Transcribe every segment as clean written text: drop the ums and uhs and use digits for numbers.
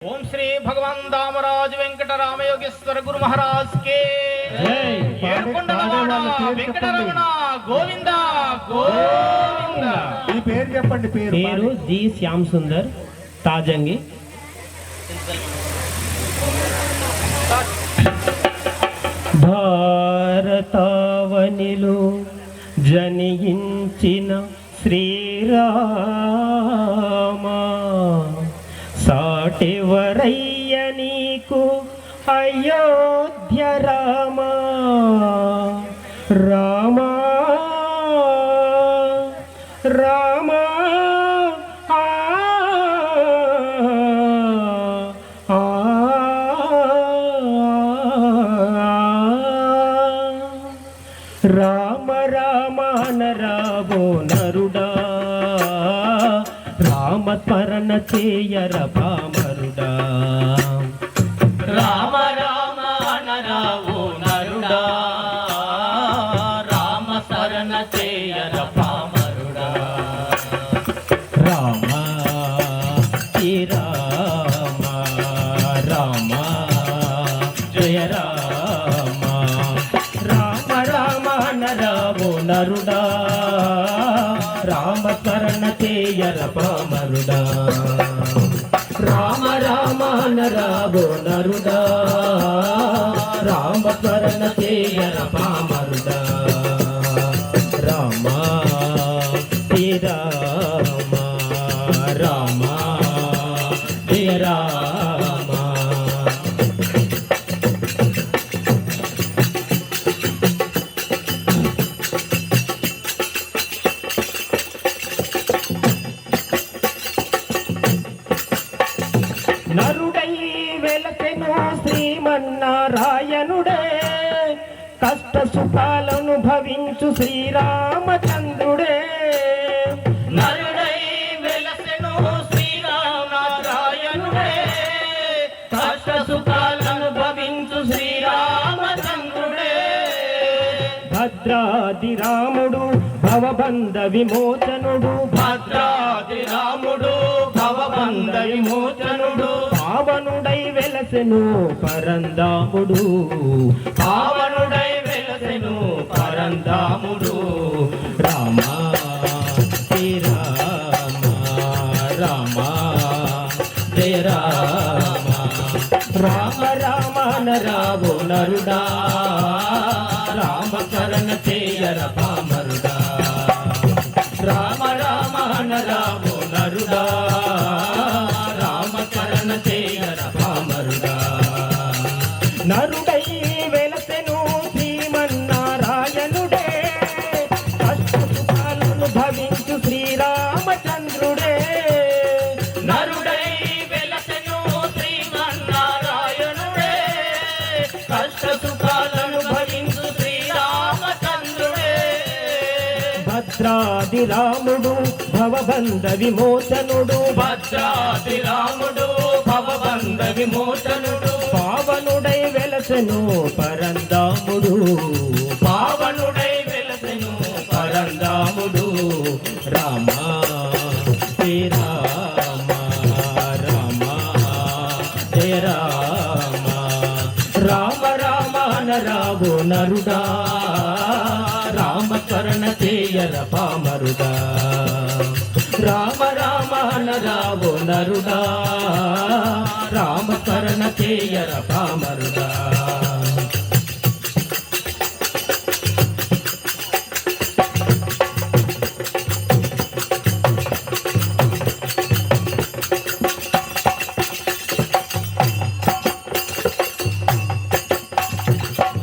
ओम श्री भगवान दामराज वेंकट रामयोगेश्वर गुरु महाराज के वेंकटरमण गोविंद गोविंद पेरू जी श्याम सुंदर ताजंगी భారతావనిలో జనించిన శ్రీరామ సాటెవరయ్య నీకు అయోధ్య రామ రామ రామ రామ రామ నరావో నరుడా రామ స్మరణ చేయర పామరుడా రామ రామ నరావో నరుడా రామ శరణ చేయర పామరుడా రామ శ్రీ రామ రామ జయ రామ రామ రామ నరావో నరుడా రామ స్మరణ చేయర పామరుడా రామ రామ నరావో నరుడా రామ స్మరణ చేయర పామరుడా రామ శ్రీ రామ రామ జయ రామ నరుడై వెలసెను శ్రీమన్నారాయణుడే కష్ట సుఖాలను భవించు శ్రీరామచంద్రుడే నరుడై వెలసెను శ్రీరామనారాయణుడే కష్ట సుఖాలను భవించు శ్రీరామచంద్రుడే భద్రాది రాముడు భవబంధ విమోచనుడు భద్రాది రాముడు భవబంధ విమోచనుడు పావనుడై వెలసెను పరందాముడు పావనుడై వెలసెను పరంధాముడు రామ శ్రీ రామ రామ జయ రామ రామ రామ నరావో నరుడా రామ శరణ చేయర పామరుడా రామ రామ నరావో నరుడా రామ శరణ చేయర పామరుడా నరుడై వెలసెను శ్రీమన్నారాయణుడే కష్ట సుఖాలను భవించు శ్రీరామచంద్రుడే నరుడై వెలసెను శ్రీమన్నారాయణుడే కష్ట సుఖాలను భవించు శ్రీరామచంద్రుడే భద్రాది రాముడు భవబంధ విమోచనుడు భద్రాది రాముడు భవబంధ విమోచనుడు పావనుడై వెలసెను పరందాముడు పావనుడై వెలసెను పరంధాముడు రామ శ్రీ రామ రామ జయ రామ రామ రామ నరావో నరుడా రామ శరణ చేయర పామరుడా రామ రామ నరావో నరుడా రామ శరణ చేయర పామరుడా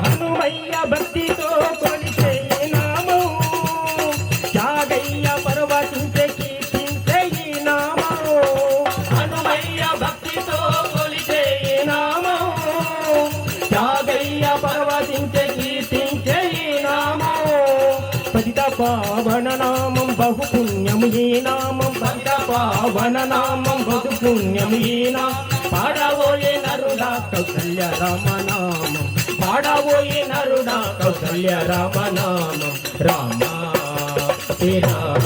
హనుమయ్య భక్తితో కొలిచే ఈ నామం త్యాగయ్య పర్వతించే కీర్తించే ఈ నామం హనుమయ్య భక్తితో కొలిచే ఈ నామం త్యాగయ్య పర్వతించే కీర్తించే ఈ నామం పతిత పావన నామం బహు పుణ్యము ఈ నామం పతిత పావన నామం బహు పుణ్యము ఈ నామం పాడవోయే నరుడా కౌసల్య రామనామం పాడవోయే నరుడా కౌసల్య రామనామం రామ శ్రీ రామ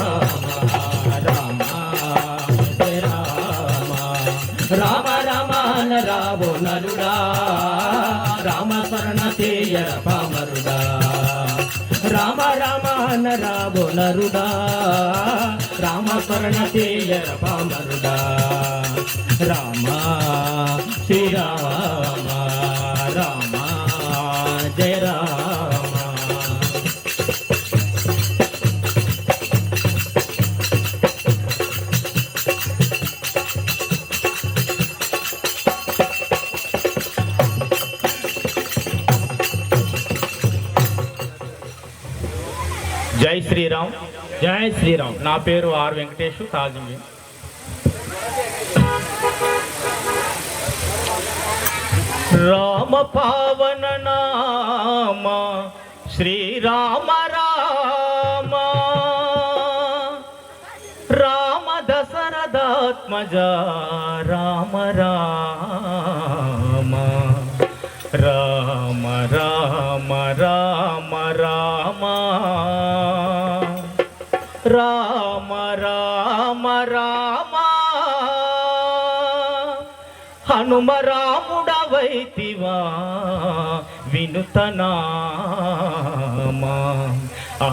రామ శ్రీ రామ రామ రామ రావో నరుడా రామస్మరణ చేయర పామరుడా రామ రామ రావో నరుడా రామస్మరణ చేయర పామరుడా రామ శ్రీరామ రామ జయ రామ. జై శ్రీరామ్. జై శ్రీరామ్. నా పేరు ఆర్ వెంకటేష్ తాజింగి. రామ పావన నామ శ్రీరామ రామ రామ దశరథాత్మజ రామ రామ రామ రామ రామ రామ రామ రామ రామ హనుమ రాముడవైతివా వినుతనామా ఆ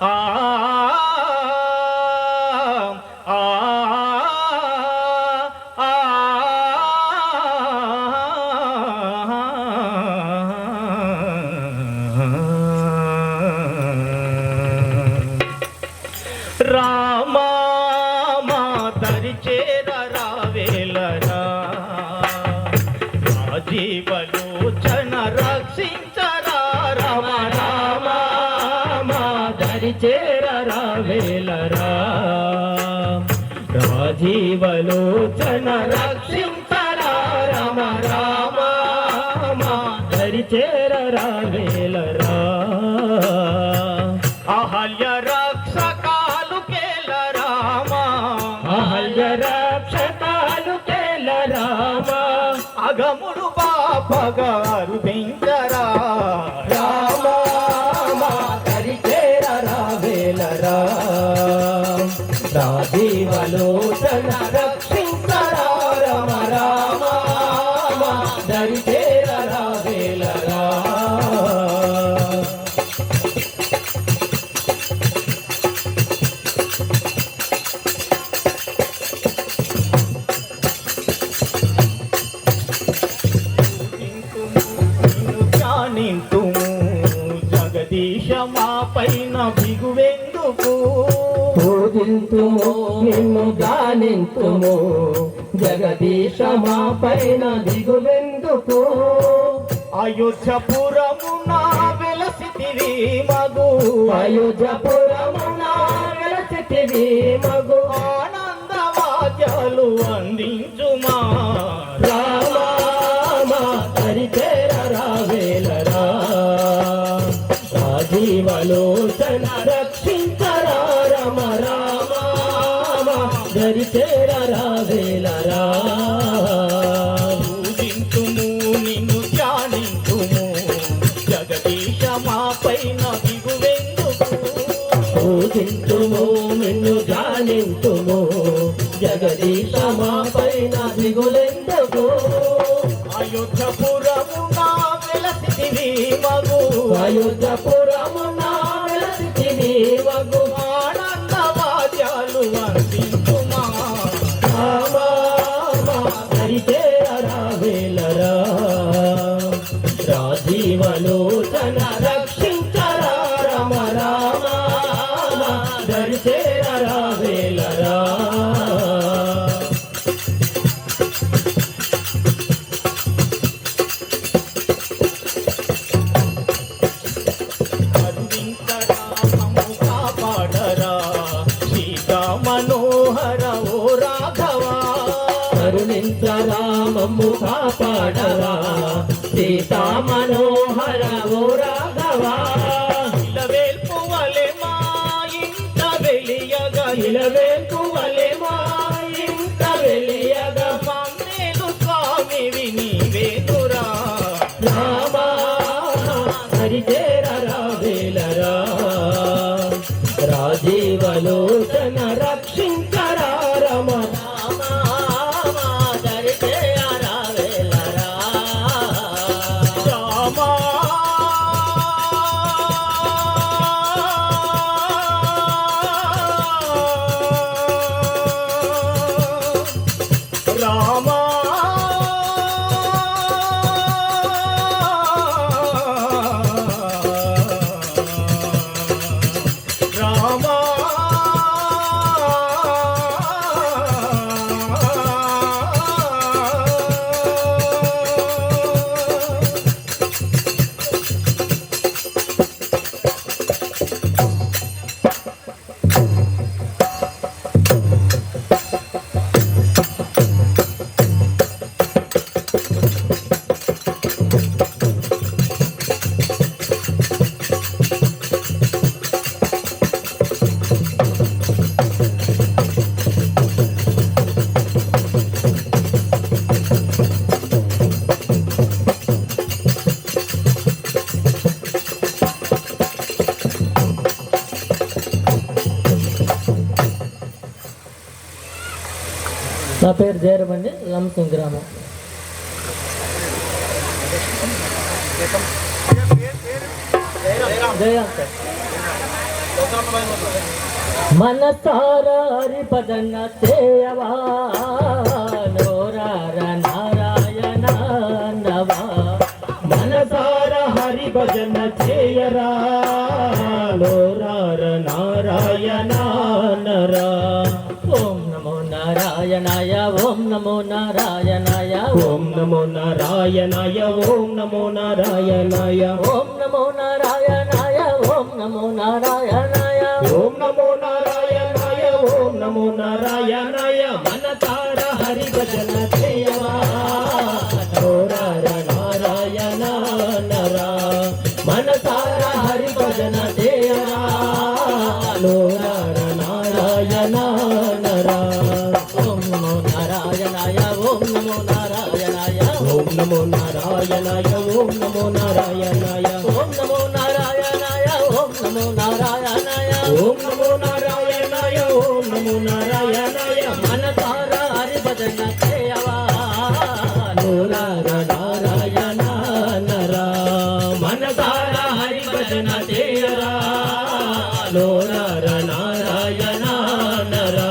ఆ ఆ రామా మాతరి చేర రావేలరా రాజీవలోచన రక్షించరా రామ రామ మాదరి చేర రావేలరా రాజీవలోచన రక్షించరా రామ రామ మాదరి చేర రావేలరా అహల్య రక్షకాలు కేల రామ అహల్య రక్షకాలు కేల రామ అగముడు బాపగారు పెంచరా రామ మాదరి చేర రావేలరా రాజీవలోచన రక్షించరా రామ రామ మాదరి చేర రావేలరా. జగదీశ మా పైన బిగువెందుకు పూజింతుము నిన్ను గానింతుము జగదీశ మా పైన దిగువెందుకు అయోధ్యపురమున వెలసితివి మగు అయోధ్యపురమున వెలసితివి మగు ఆనందవాద్యాలు అందించుమా రామ మాదరి చేర రావేలరా రాజీవలోచన రక్షించరా రామ రామ మాదరి చేర రావేలరా. పూజింతుము నిన్ను ధ్యానింతుము జగదీశ మా పైన బిగువెందుకు పూజింతుము నిన్ను ధ్యానింతుము జగదీశ మా పైన దిగులెందుకు అయోధ్యపురమున వెలసితివి మగు అయోధ్యపురమున వెలసితివి మగు ఆనందవాద్యాలు అందించుమా రామ మాదరి చేర రావేలరా రాజీవలోచన రక్షించరా రామ రామ మాదరి చేర రావేలరా. కరుణించరామము కాపాడరా సీతా మనోహర ఓ రాఘవా కరుణించరామము కాపాడవా సీతా మనోహర ఓ రాఘవా ఇలవేల్పు వలె మా ఇంట వెలియగా ఇలవేల్పు వలె మా ఇంట వెలియగా మమ్మేలు స్వామివి నీవేనురా రామ హరి చేర రావేలరా రాజీవలోచన రక్షించరా రమ నా పేరు జయరమండి, లంసింగ్ గ్రామం. మనసారా హరిపదన చేయవా నోరార నారాయణ నవా. మనసారా హరి భజన చేయరా నోరార నారాయణ నరా. ఓం నమో నారాయణాయ ఓం నమో నారాయణాయ ఓం నమో నారాయణాయ ఓం నమో నారాయణాయ ఓం నమో నారాయణాయ ఓం నమో నారాయణాయ ఓం నమో నారాయణాయ ఓం నమో నారాయణాయ. మనసార హరి భజన చేయవా నోరార నారాయణ నరా. మనసార హరి భజన చేయరా నోరార నారాయణ నరా. ఓం నమో నారాయణాయ ఓం నమో నారాయణాయ ఓం నమో నారాయణాయ ఓం నమో నారాయణాయ ఓం నమో నారాయణాయ ఓం నమో నారాయణాయ ఓం నమో నారాయణాయ ఓం నమో నారాయణాయ. మనసార హరిభజన చేయవా నోరార నారాయణ నరా. మనసార హరి భజన చేయరా నోరార నారాయణ నరా.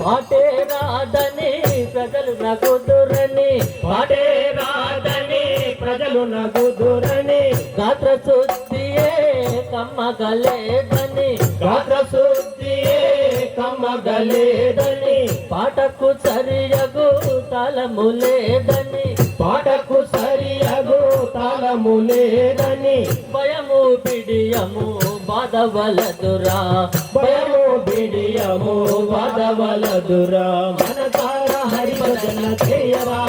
పాటే రాదని ప్రజలు నగుదురని పాటే రాదని ప్రజలు నగుదురని గాత్ర శుద్ధియే కమ్మగలేదని గాత్ర శుద్ధియే కమ్మగలేదని పాటకు సరియగు తాళము లేదని పాటకు సరియగు తాళము లేదని భయము బిడియము బాధవలదురా భయము బిడియము వదవలదురా. మనసార హరి భజన చేయరా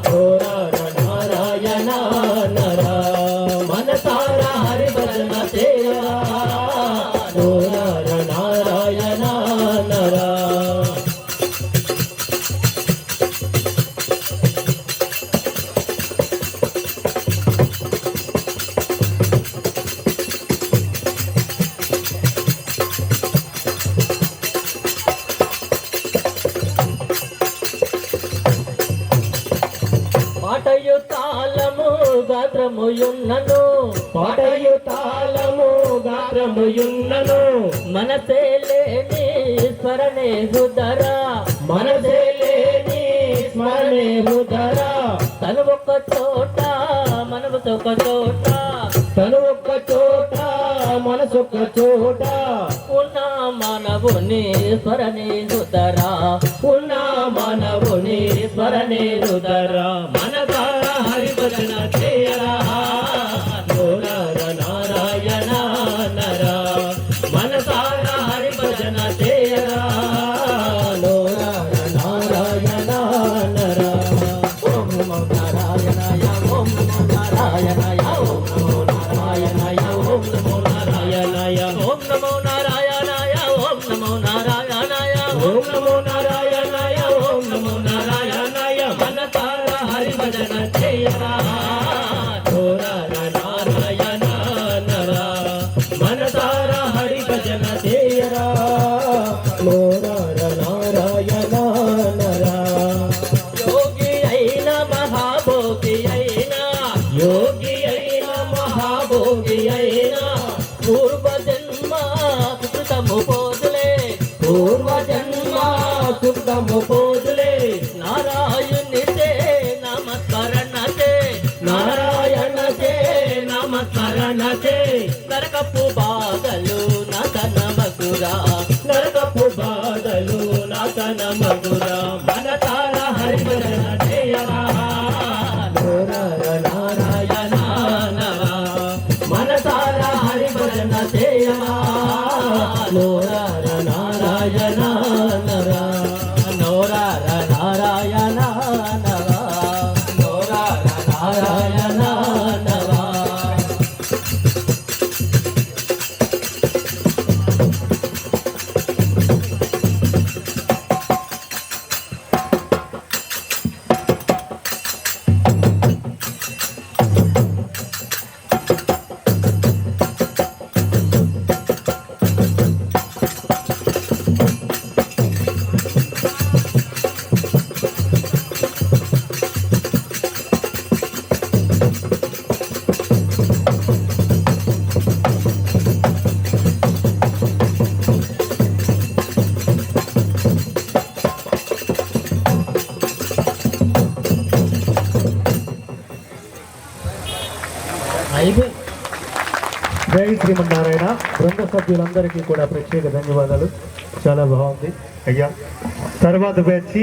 నోరార నారాయణ నరా. మనసార హరి భజన చేయరా నోరార నారాయణ నరా. పాటయు తాళము గాత్రముయున్నను పాటయు తాళము గాత్రముయున్నను మనసే లేని స్మరణే హృదరా మనసే లేని స్మరణే హృదరా. తను ఒక చోట మనసు ఒక చోట తను ఒక్క చోట మనసొక్క చోట ఉన్న మానవుని స్మరణే హృదరా ఉన్న మానవుని స్మరణే హృదరా. మనసార హరి భజన చేయరా నోరార నారాయణ నరా. మనసార హరి భజన చేయరా నోరార నారాయణ నరా. ఓం నమో నారాయణాయ ఓం నమో నారాయణాయ ఓం నమో నారాయణాయ ఓం నమో నారాయణాయ ఓం నమో నారాయణాయ ఓం నమో నారాయణాయ ఓం నమో నారాయణాయ మనసారా హరి భజన చేయరా నోరార నారాయణ నరా మనసారా హరి భజన చేయరా నోరార నారాయణ నరా యోగి అయిన మహాభోగి అయిన యోగి అయిన మహాభోగి అయిన పూర్వజన్మ సుకృతము పోదులే పూర్వజన్మ సుకృతము పోదులే నారాయణి చే నమస్కరణ చే నారాయణ చే నమస్కరణ చే నరకపు బాధలు నతన మగురా నరకపు బాధలు నతన మగురా మన తార హరిభజన చేయరా నోరార నారాయణ నరా మన తార హరిభజన చేయరా నోరార నారాయణ నరా నోరార నారాయణ నరా నోరార నారాయణ నరా జై శ్రీమన్నారాయణ. బృంద సభ్యులందరికీ కూడా ప్రత్యేక ధన్యవాదాలు. చాలా బాగుంది అయ్యా. తర్వాత బ్యాచ్